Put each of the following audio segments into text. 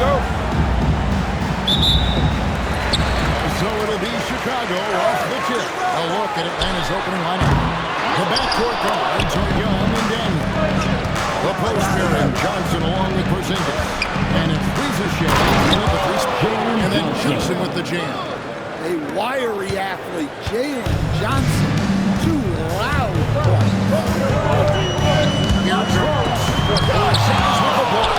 Chicago. So it'll be Chicago off the tip. A look at Atlanta's opening lineup. The backcourt guards are Young and Daniel. The post pairing Johnson along with Porzingis. And it's Riza and then Johnson with the jam. A wiry athlete, Jalen Johnson. Too loud. Here's Rose. 5 seconds with the ball.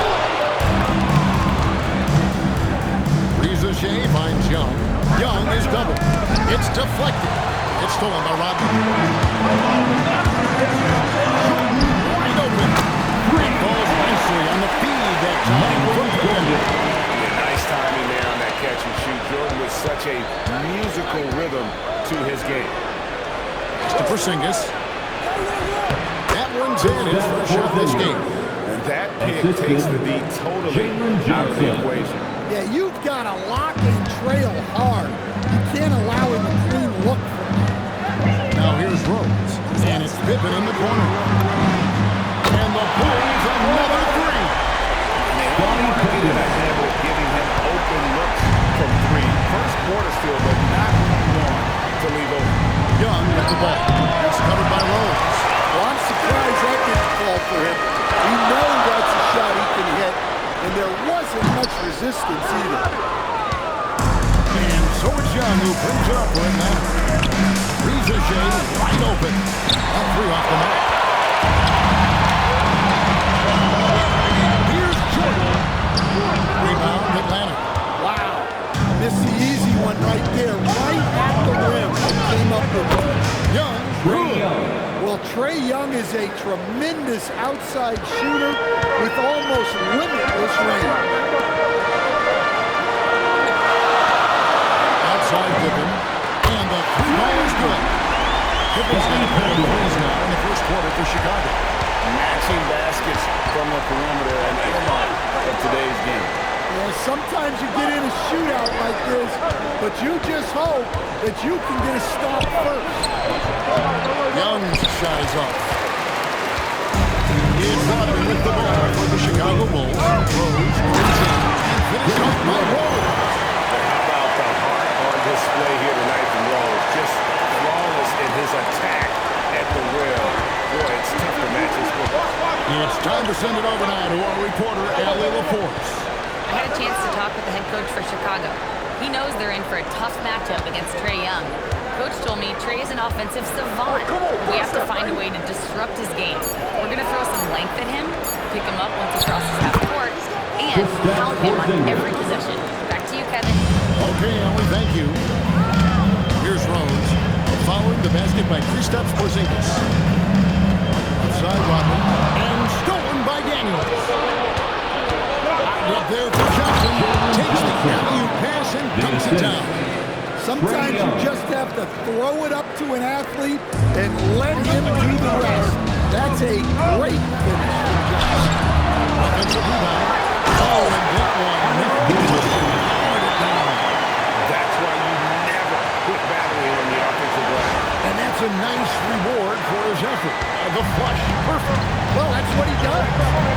Riza finds Young. Young is doubled. It's deflected. It's stolen by Rodman. Wide open. It falls nicely on the feed that time from Pippen. Yeah, nice timing there on that catch and shoot. Jordan with such a musical rhythm to his game. To Porzingis. That one's in his first shot this game. And that pick takes the lead totally out of the equation. Yeah, you've got to lock and trail hard. You can't allow him a clean look from that. Now here's Rose. And it's Pippen in the corner. And the Bulls another three. They get in a habit of giving him open looks from three. First quarter still, but not one to leave open. Young with the ball. It's covered by Rose. Well, I'm surprised that didn't fall for him. We know that's a shot he can hit, and there wasn't much resistance either. And so it's Young who brings it up for Atlanta. Riza wide open. A three off the mark. Here's Jordan. Rebound Atlanta. Wow. Missed the easy one right there, right at the rim. Came up with it. Young. Good. Well, Trae Young is a tremendous outside shooter with almost limitless range. Outside Pippen. And the three ball is good. Pippen's got a pair of threes now in the first quarter for Chicago. Matching baskets from the perimeter and the element of today's game. Yeah, sometimes you get in a shootout like this, but you just hope that you can get a stop first. Young's shot is off. It's Rodman with the ball for the Chicago Bulls. Rose brings in and finished off by Rose. How about the heart on display here tonight from Rose? Just flawless in his attack at the rim. Boy, it's tough to match his football. It's time to send it over now to our reporter, Allie LaForce. I had a chance to talk with the head coach for Chicago. He knows they're in for a tough matchup against Trae Young. Coach told me Trae is an offensive savant. We have to find a way to disrupt his game. We're going to throw some length at him, pick him up once he crosses half court, and pound him on every possession. Back to you, Kevin. Okay, Allie, thank you. Here's Rose. Following the basket by Kristaps Porzingis. Outside Rodman. And stolen by Daniels. Up there for Johnson. Takes the alley-oop pass and dumps it down. Sometimes you just have to throw it up to an athlete and let him do the rest. That's a great finish from Johnson. Offensive rebound. Oh, and that one. That's why you never quit battling on the offensive glass. And that's a nice reward for his effort. The flush. Perfect. Well, that's what he does.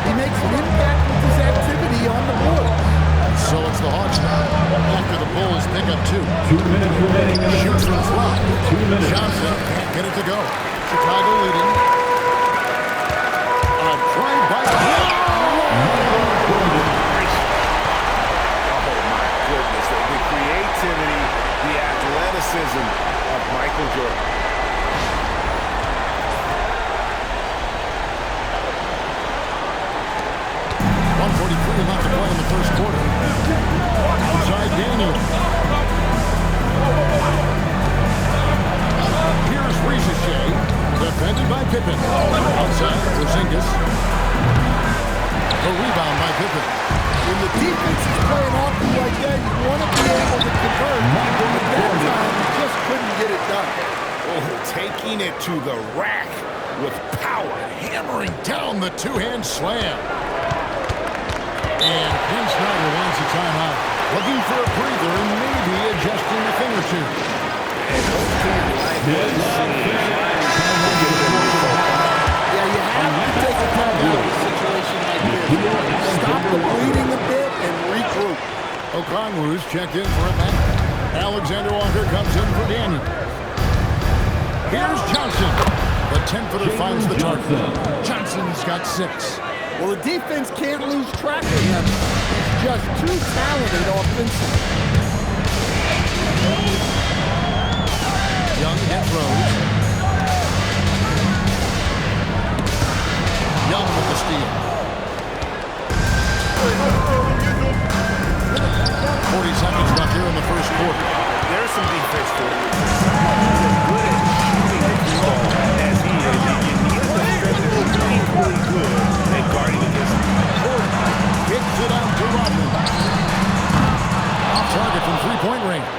He makes an impact with his activity on the board. So it's the Hawks after the Bulls pick up 2. 2 minutes remaining in the Shoots first from half. 2 minutes. Johnson can't get it to go. Chicago leading. A drive by Oh, my goodness. The creativity, the athleticism of Michael Jordan. left to play in the first quarter. Outside Daniel. Here's Riza, defended by Pippen. Outside Porzingis. A rebound by Pippen. When the defense is playing off you like that, you want to be able to convert. But that time, you just couldn't get it done. Oh, taking it to the rack with power, hammering down the two-hand slam. And Quinn Snyder wants a timeout. Looking for a breather and maybe adjusting a thing or two. Yeah, you have to take a timeout in a situation like this. Stop the bleeding a bit and regroup. Okongwu's checked in for a back. Alexander Walker comes in for Daniel. Here's Johnson. The 10-footer finds the target. Johnson's got 6. Well, the defense can't lose track of him. He's just too talented offensively. Young hits Rose. Young with the steal. 40 seconds left here in the first quarter. There's some defense for him. He's as good at shooting the ball as he is. You need a defender who's equally good at guarding against Jordan. Kicks it out to Rodman. Off target from three-point range.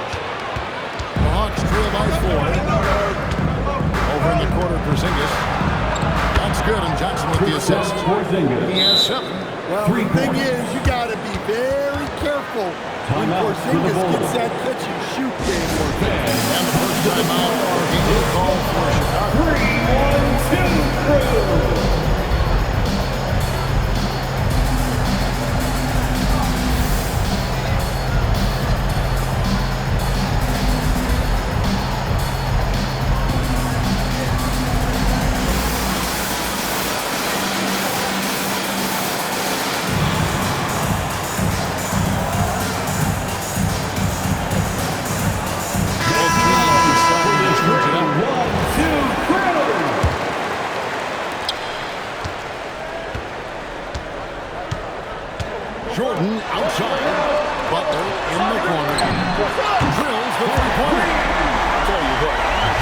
The Hawks trail by 4. Over in the corner, Porzingis. That's good, and Johnson with the assist. He has 7. Well, the thing is, you got to be very careful when Porzingis gets that catch and shoot game working. And the first timeout, he will call for Chicago. 3-1-2 crew. Jordan outside. Butler in the corner. Drills the three-pointer. I'll tell you what, I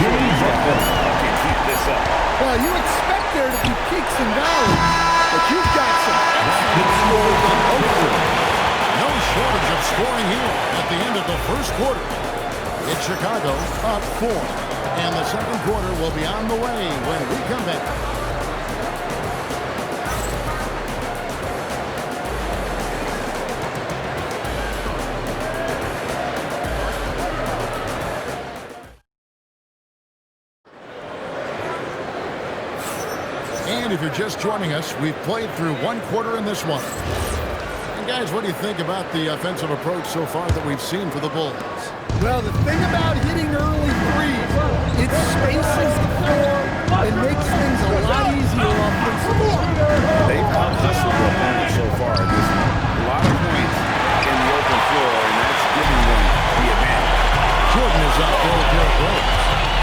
can keep this up. Well, you expect there to be peaks and valleys, but you've got some excellent scores on both sides. No shortage of scoring here at the end of the first quarter. It's Chicago up 4. And the second quarter will be on the way when we come back. And if you're just joining us, we've played through one quarter in this one. And guys, what do you think about the offensive approach so far that we've seen for the Bulls? Well, the thing about hitting early threes, it spaces the floor and makes things a lot easier offensively. They've out-hustled their opponent so far. There's a lot of points in the open floor, and that's giving them the advantage. Jordan is out there with Derrick Rose.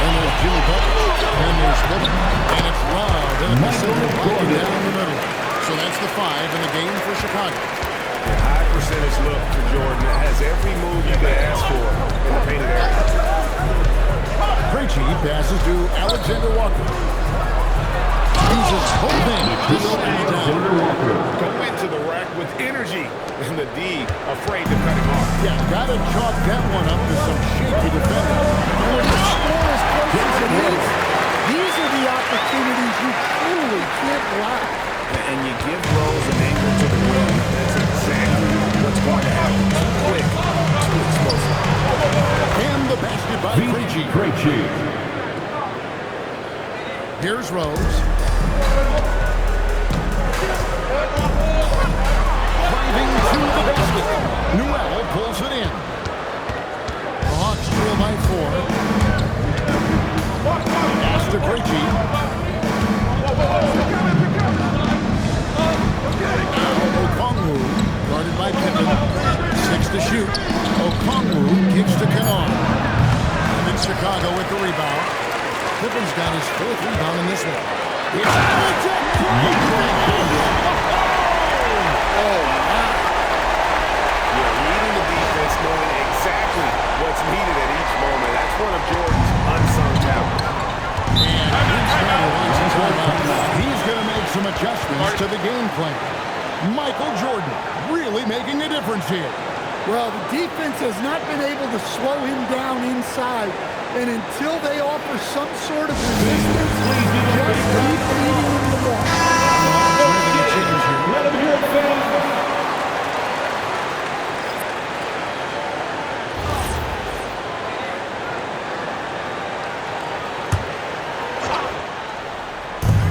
And there's Jimmy Butler. And there's Butler. And it's Rob. And the center pocket down the middle. So that's the 5 in the game for Chicago. A high percentage look for Jordan. It has every move you could ask for in the painted area. Krejci passes to Alexander Walker. He's his whole thing. He's opening down. Go into the rack with energy. And the D afraid to cut him off. Yeah, got to chalk that one up to some shaky defending. When the score is close as it is, these are the opportunities you truly can't block. And you give Rose an angle to the rim. That's exactly what's going to happen. Too quick, too explosive. And the basket by Krejci. Here's Rose. Driving to the basket. Newell pulls it in. The Hawks trail by 4. Pass to Krejci. Okongwu, guarded by Pippen. 6 to shoot. Okongwu kicks to Kennard. And it's Chicago with the rebound. Pippen's got his 4th rebound in this one. It's Reading the defense, knowing exactly what's needed at each moment. That's one of Jordan's unsung talents. And he's going to make some adjustments to the game plan. Michael Jordan really making a difference here. Well, the defense has not been able to slow him down inside, and until they offer some sort of resistance, just keep feeding him the ball. Let him hear it, fans.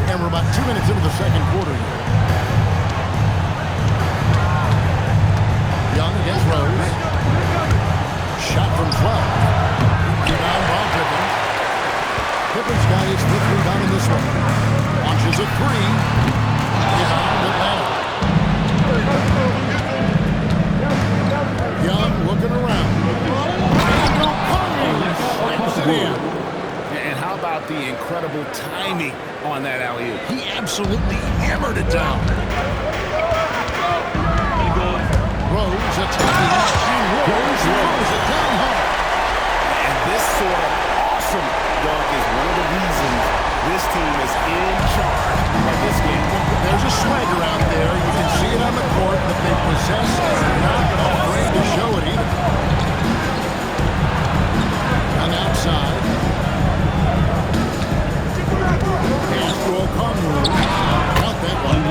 And we're about 2 minutes into the second quarter here. Young against Rose. Shot from 12. Rebound ball Pippen. Pippen's got his fifth rebound in this one. Launches a three. Rebound Atlanta. Young looking around. Slams it in. And how about the incredible timing on that alley-oop? He absolutely hammered it down. Rose attacking, and Rose throws it down hard. And this sort of awesome dunk is one of the reasons this team is in charge of this game. There's a swagger out there. You can see it on the court that they possess and are not afraid to show it either. And outside. Pass to Okongwu. Count that one.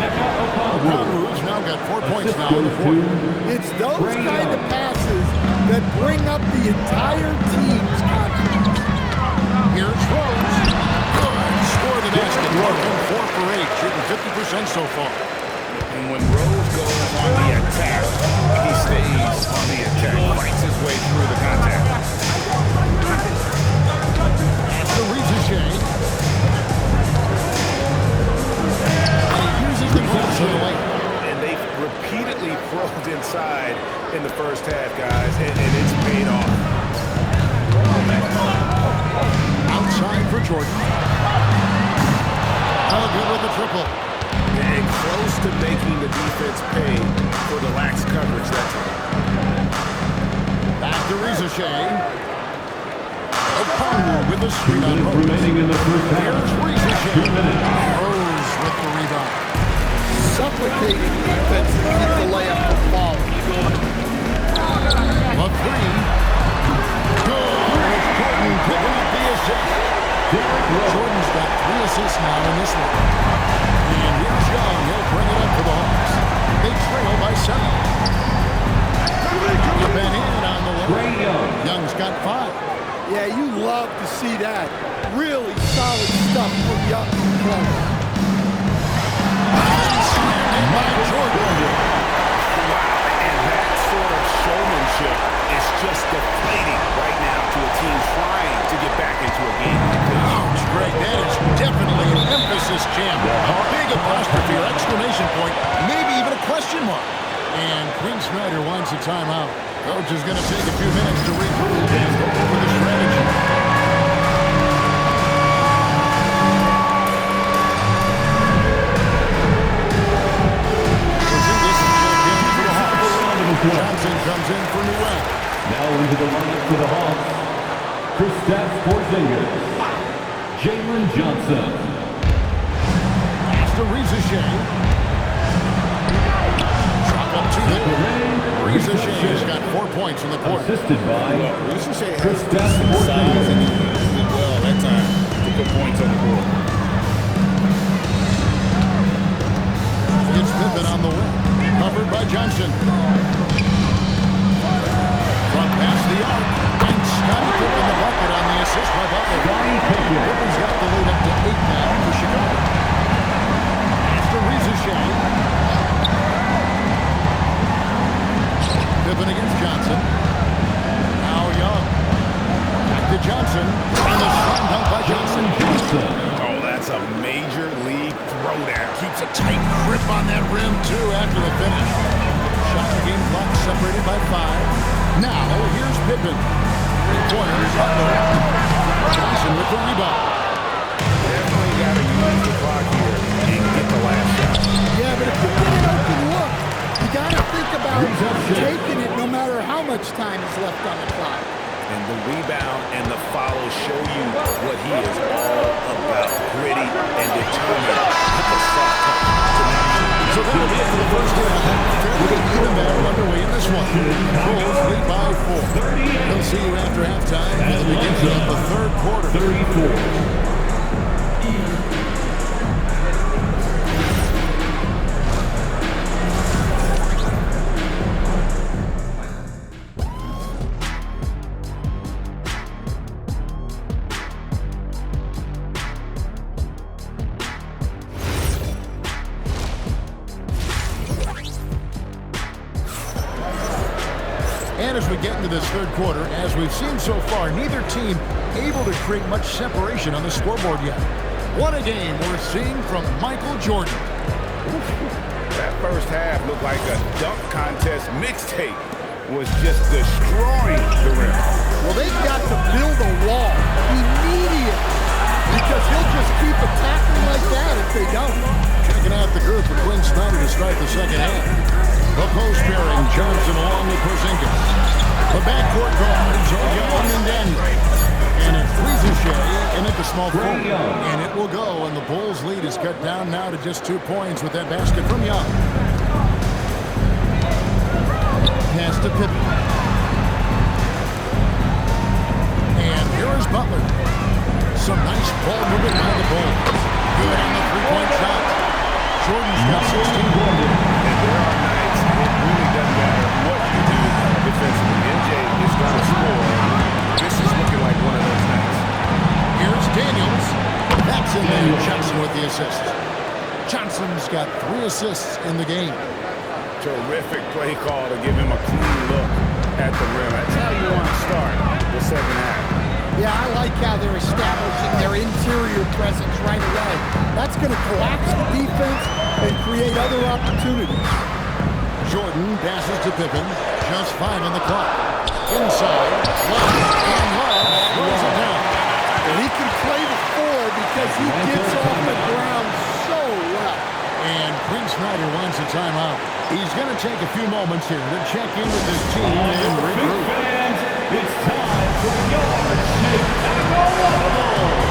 Okongwu's now got 4 points now in the fourth. It's those kind of passes that bring up the entire team's confidence. Here's Rose. Good. Score the basket. Broken 4 for 8. Shooting 50% so far. And when Rose goes on the attack, he stays on the attack, fights his way through the contact. After Ricochet. And he uses the cross for the lane. And they've repeatedly probed inside in the first half, guys, and it's paid off. Outside for Jordan. Good with the triple. And close to making the defense pay for the lax coverage that time. Back to Ricochet. Okongwu with the screen on Rose. Remaining in the first half. Here's Ricochet. 2 minutes. Rose with the rebound. Suffocating defense to keep the layup from falling. A three. Good. Jordan picking up the assist. Jordan's got 3 assists now in this one. And here's Young. He'll bring it up for the Hawks. They trail by 7. You've been in on the Trae way. Young. Young's got 5. Yeah, you love to see that. Really solid stuff from Young. By Jordan. And that sort of showmanship is just deflating right now to a team trying to get back into a game like this. Ouch, Greg, that is definitely an emphasis jam. A big apostrophe or exclamation point, maybe even a question mark. And Quinn Snyder wants a timeout. Coach is going to take a few minutes to regroup and go over the strategy. Johnson comes in for New West. Now into the lineup for the Hawks. Kristaps Porzingis. Jalen Johnson. Pass to Ricochet. Drop up to him. Ricochet has got 4 points in the quarter. Assisted by Ricochet has Kristaps decent size and Porzingis. he uses it well that time to put points on the board. It's Pippen on the wing. Covered by Johnson. Front past the arc. And Scottie Pippen the bucket on the assist by Butler. Pippen's got the lead up to 8 now for Chicago. After Ricochet. Pippen against Johnson. Now Young. Back to Johnson. And the slam dunk by Johnson. Oh, that's a major league throwdown. Keeps a tight grip on that rim, too, after the finish. Shot game clock separated by 5. Now, here's Pippen. 3 pointers on the rim. Johnson with the rebound. Definitely got to use the clock here and get the last shot. Yeah, but if you get an open look, you got to think about taking it no matter how much time is left on the clock. And the rebound and the follow show you what he is all about. Gritty and determined. With a soft touch to match. So that'll be it for the first half. Fairly even battle underway in this one. Bulls lead by 4. We'll see you after halftime for the beginning of the third quarter. 34. And as we get into this third quarter, as we've seen so far, neither team able to create much separation on the scoreboard yet. What a game we're seeing from Michael Jordan. That first half looked like a dunk contest mixtape. Was just destroying the rim. Well, they've got to build a wall immediately because he'll just keep attacking like that if they don't. Checking out the group for Quinn Snyder to start the second half. The post pairing, Johnson along with Porzingis. The backcourt guards are Young and Daniel. And it's Rieseshay in at the small forward. And it will go, and the Bulls' lead is cut down now to just 2 points with that basket from Young. Pass to Pippen. And here is Butler. Some nice ball movement by the Bulls. Good on the three-point shot. Jordan's got 16. And there are nights it really doesn't matter what you do defensively. MJ is going to score. This is looking like one of those nights. Here's Daniels. That's in there. Johnson with the assist. Johnson's got 3 assists in the game. Terrific play call to give him a clean look at the rim. That's how you want to start the second half. Yeah, I like how they're establishing their interior presence right away. That's going to collapse the defense and create other opportunities. Jordan passes to Pippen. Just 5 on the clock. Inside. Love. And Love throws it down. And he can play the 4 because he gets off the ground so well. And Quinn Snyder wants a timeout. He's going to take a few moments here to check in with his team and regroup. Fans, it's time for your Chicago Bulls.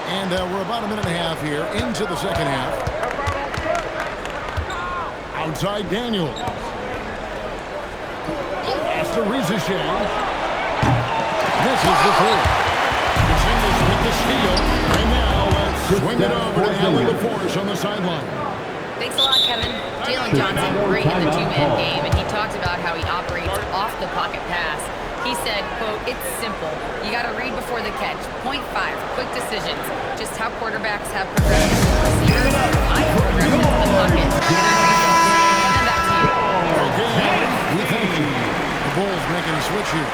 And we're about a minute and a half here into the second half. Outside Daniel. After Rieseshay. This is the 3. Porzingis with the steal. And now let's swing it over to Allen LaForce on the sideline. Thanks a lot, Kevin. Jalen Johnson, great in the two-man game, and he talked about how he operates off the pocket pass. He said, quote, "It's simple. You got to read before the catch. Point 5, quick decisions. Just how quarterbacks have progression. Receivers, I have progression in the pocket. And back to you." Okay, we thank you. The Bulls making a switch here.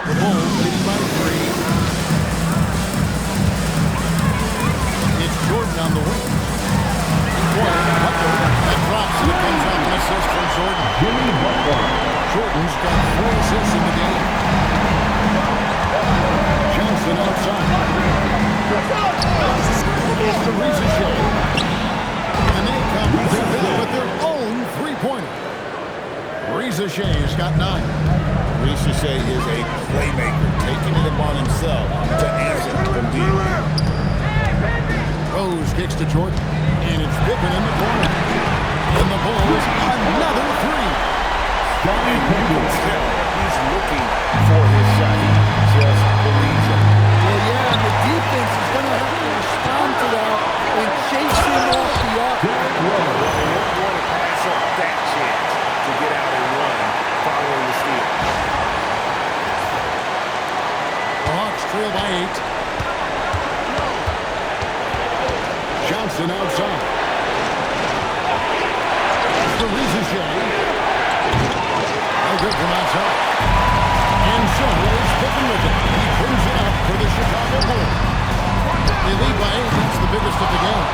The Bulls leading by 3. It's Jordan on the wing. That drops and it comes off an assist from Jordan. Jimmy Butler. Jordan's got 4 assists in the game. Johnson outside. It's the Rieseshay. And they come with their own three-pointer. Rieseshay's got 9. Rieseshay is a playmaker, taking it upon himself to answer from deep. Rose kicks to Jordan. And it's Pippen in the corner. And the Bulls, another 3. And you can tell he's looking for his shot. He just believes it. Well, yeah, and the defense is going to have to respond to that and chase him off the arc. They won't want to pass up that chance to get out and run following the steal. The Hawks trail by 8. Johnson outside. That's the Rieseshay. No good from outside. And so is Pippen with it. He brings it up for the Chicago Bulls. They lead by 8. That's the biggest of the game.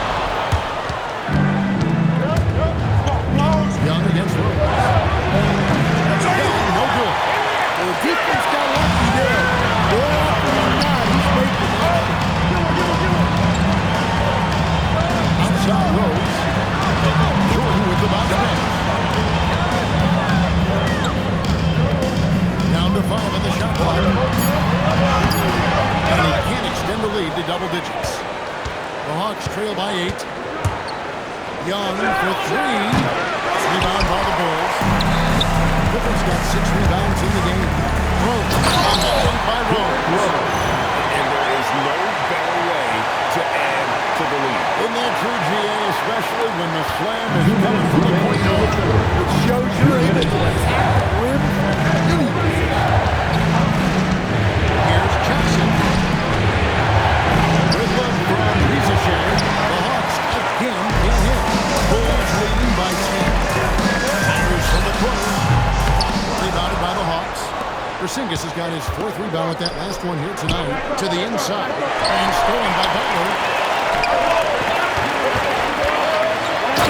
Young against Rose. Young, no good. Well, the defense got lucky there. More often than not, he's making it. Outside Rose. Jordan with the bounce pass. Down to 5 on the shot clock. And he can't extend the lead to double digits. The Hawks trail by 8. Young for 3. Rebound by the Bulls. in the game. Rose. By Rose. And there is no better way to add to the lead. Isn't that true, GA, especially when the slam is coming from the point guard? It shows you're able to attack the rim from any position. Here's Jackson. Good look from Ricochet. The Hawks again can't hit. Bulls leading by 10. Myers from the corner. Rebounded by the Hawks. Porzingis has got his 4th rebound with that last one here tonight. To the inside. And stolen by Butler.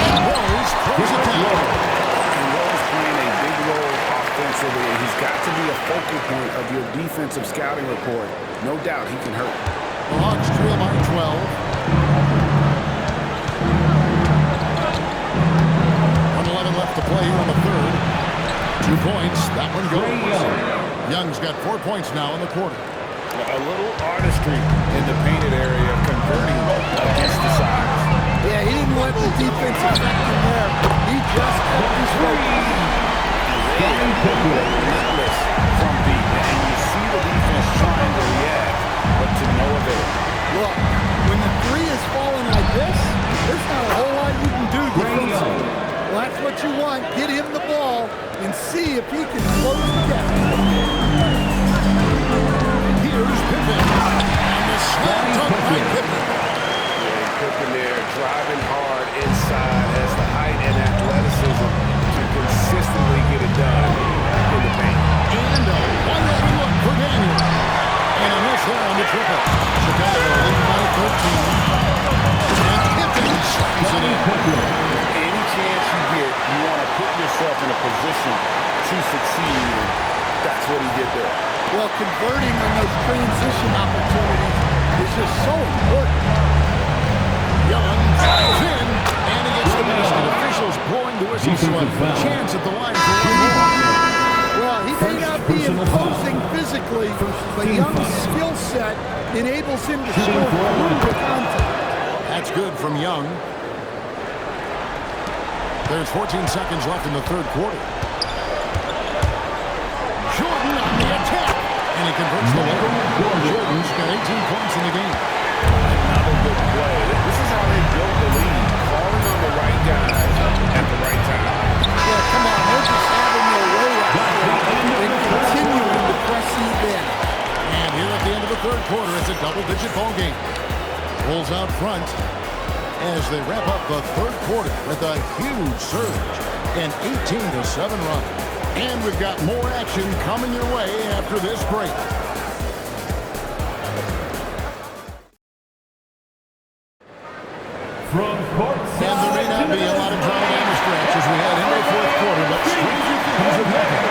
And Rose throws it down. And Rose playing a big role offensively. He's got to be a focal point of your defensive scouting report. No doubt he can hurt. The Hawks trail by 12. 1:11 left to play here in the third. 2 points. That one goes. Young's got 4 points now in the quarter. A little artistry in the painted area, converting against the sides. Yeah, he didn't let the defense affect him there. He just kept his focus. Relentless from deep, and you see the defense trying to react, but to no avail. Look, when the three is falling like this, there's not a whole lot you can do defensively. Well, that's what you want. Get him the ball and see if he can close the gap. Here's Pippen. And the slam dunk by Pippen. And Pippen there driving hard inside, has the height and athleticism to consistently get it done in the paint. And a wide open look for Daniel. And a miss there on the triple. Chicago leading by 13. And Pippen slams it in. Any chance you get, you want to put yourself in a position to succeed. And that's what he did there. Well, converting on those transition opportunities is just so important. Young drives in, and he gets the basket. Officials blowing the whistle, so a chance at the line for one more. Well, he may not be imposing physically, but Young's skill set enables him to score through the contact. That's good from Young. There's 14 seconds left in the third quarter. Jordan on the attack, and he converts the lead. Jordan's got 18 points in the game. Another good play. This is how they built the lead, calling on the right guys at the right time. Yeah, come on, they're just having their way out there and continuing to press deep in. And here at the end of the third quarter, it's a double-digit ball game. Bulls out front as they wrap up the third quarter with a huge surge, an 18-7 run. And we've got more action coming your way after this break. From court And there may not be a lot of drama down the stretch as we head into the fourth quarter, but stranger things have happened.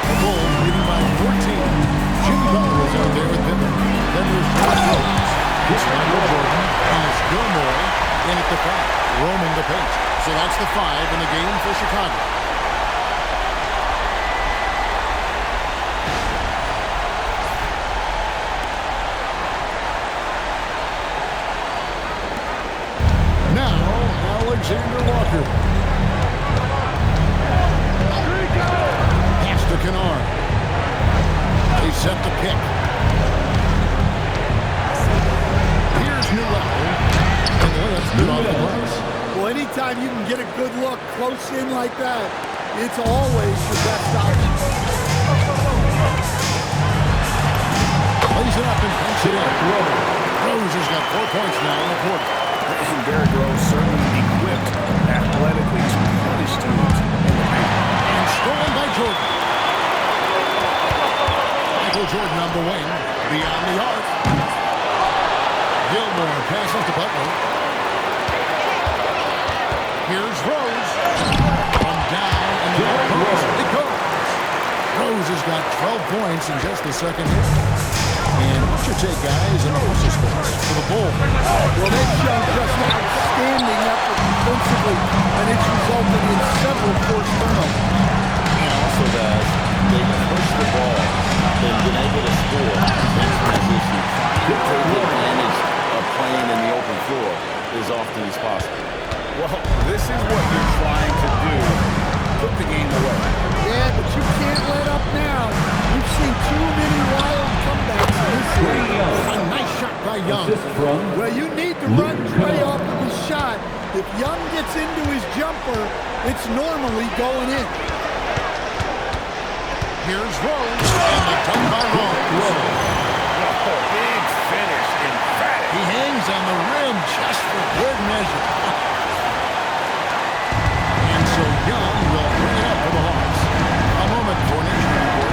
The Bulls leading by 14. Jimmy Butler is out there with Pippen. Then there's George Rose. This Michael Jordan and Gilmore in at the 5, roaming the paint. So that's the 5 in the game for Chicago. Now, Alexander Walker. Pass to Kennard. They set the pick. Here's Newell. And the layup's good off the glass. Well, anytime you can get a good look close in like that, it's always the best option. Plays it up and punks it in. Rose has got 4 points now in the quarter. And Derrick Rose certainly equipped athletically to punish teams in the paint. And stolen by Jordan. Michael Jordan on the wing. Beyond the arc. Gilmore passes to Butler. Here's Rose. From down in the goes. It goes. Rose has got 12 points in just the second hit. And what's your take, guys, in the Horses scores for the Bulls? Well, they've shown just outstanding effort defensively, and it's resulted in several forced turnovers. And also, guys, they can push the ball. They've been able to score in transition. Trying to take advantage of playing in the open floor as often as possible. Well, this is what you're trying to do. Put the game away. Yeah, but you can't let up now. We've seen too many wild comebacks in this Trae league. Young. A nice shot by Young. Assist from Well, you need to run Trae off of his shot. If Young gets into his jumper, it's normally going in. Here's Rose. And the dunk by Rose. Oh, big finish, emphatic. He hangs on the rim just for good measure. And so Young will bring it up for the Hawks. A moment for Nation Report.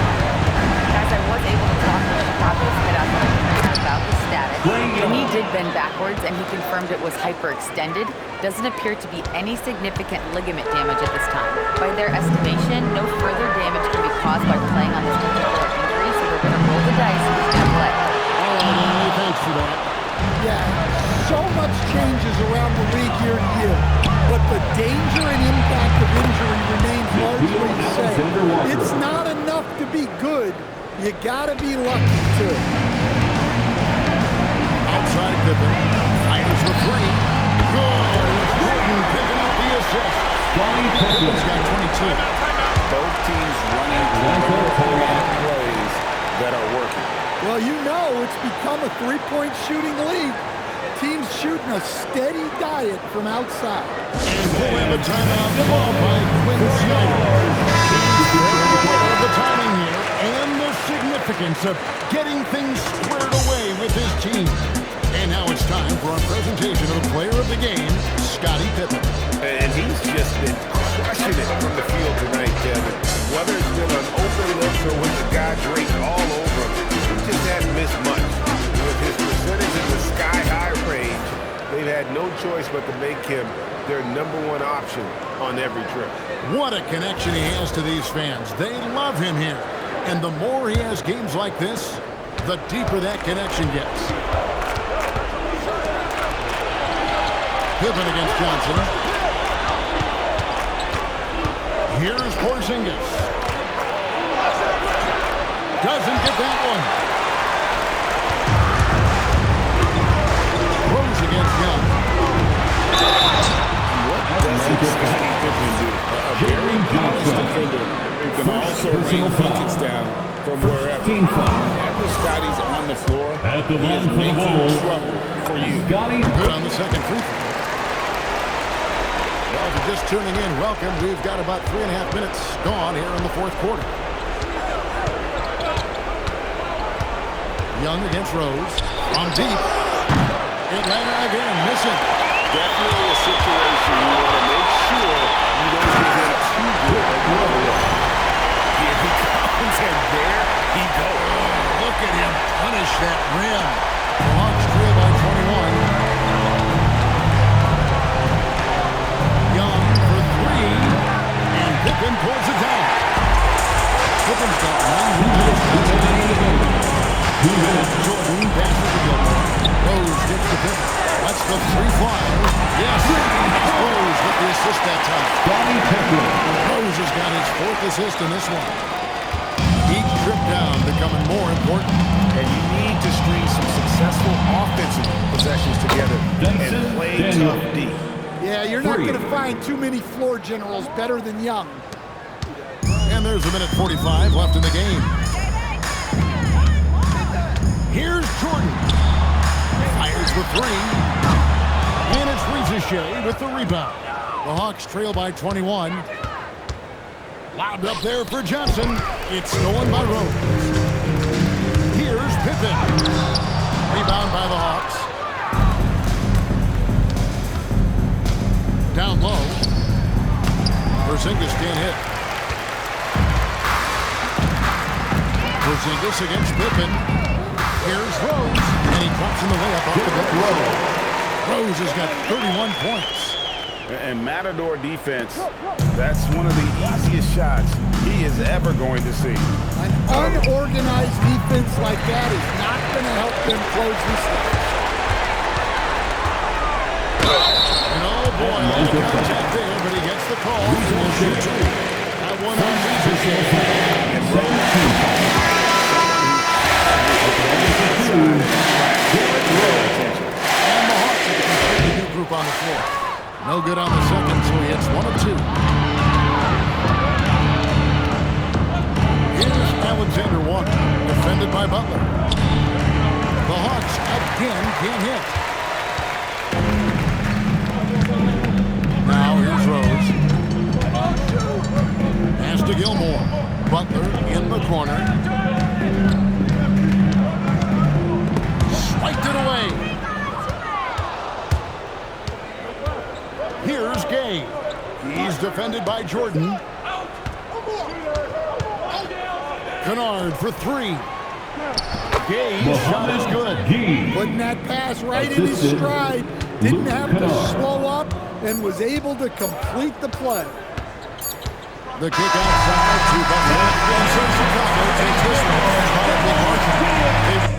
Guys, I was able to talk to Chicago's head athletic trainer about the status. And he did bend backwards, and he confirmed it was hyperextended. Doesn't appear to be any significant ligament damage at this time. By their estimation, no further damage can be caused by playing on this particular injury, so they're going to roll the dice and he's going to play. All right, Emily, thanks for that. Yeah, so much changes around the league year to year. But the danger and impact of injury remains largely the same. It's not enough to be good. You got to be lucky, too. Outside Pippen. Fires for three. Good. Gordon picking up the assist. Pippen's got 22. Both teams running plays that are working. Well, you know it's become a three-point shooting league. Teams shooting a steady diet from outside. And we'll have a timeout ball by Quinn Snyder. The timing here and the significance of getting things squared away with his team. And now it's time for our presentation of the player of the game, Scottie Pippen. And he's just been crushing it from the field tonight, Kevin. Whether it's been on open looks or with the guy draped all over him, he just hasn't missed much. With his percentage in the sky-high range, they've had no choice but to make him their #1 option on every trip. What a connection he has to these fans. They love him here. And the more he has games like this, the deeper that connection gets. Pippen against Johnson. Here's Porzingis. Doesn't get that one. Rose against Young. What doesn't Scottie Pippen do? A very polished defender who can also rain buckets down from wherever. After Scottie's on the floor, At the he is line for the making ball, trouble for you. Scottie Good on the second free throw. Well, if you're just tuning in, welcome. We've got about 3.5 minutes gone here in the fourth quarter. Young against Rose. On deep. Atlanta again, missing. Definitely a situation you want to make sure you don't give him too good a runaway. Here he comes, and there he goes. Look at him punish that rim. The Hawks trail by 21. Young for three. And Pippen pulls it down. Pippen's got 9 rebounds. Jordan passes to Gilmore. Rose gets the Pippen. That's the three fly. Yes. Rose with the assist that time. Scottie Pippen. Rose has got his 4th assist in this one. Each trip down becoming more important. And you need to string some successful offensive possessions together and play tough D. Yeah, you're not going to find too many floor generals better than Young. And there's a minute 45 left in the game. Here's Jordan. Fires for three. And it's Ricochet with the rebound. The Hawks trail by 21. Lobbed up there for Johnson. It's stolen by Rose. Here's Pippen. Rebound by the Hawks. Down low. Porzingis can't hit. Porzingis against Pippen. Here's Rose. And he drops in the layup off the glass. Rose has got 31 points. And Matador defense, that's one of the easiest shots he is ever going to see. An unorganized defense like that is not going to help them close this thing. And oh boy, a lot of contact there, but he gets the call. That one on And the Hawks have a new group on the floor. No good on the second, so he hits 1 of 2. Here's Alexander Walker, defended by Butler. The Hawks again can't hit. Now here's Rose. Pass to Gilmore. Butler in the corner. Swiped it away. Here's Gay. He's defended by Jordan. Kennard for 3. Gay's shot is good. Putting that pass right in his stride. Didn't have to slow up and was able to complete the play. The kick outside to Butler. And so Chicago takes this one by a big margin.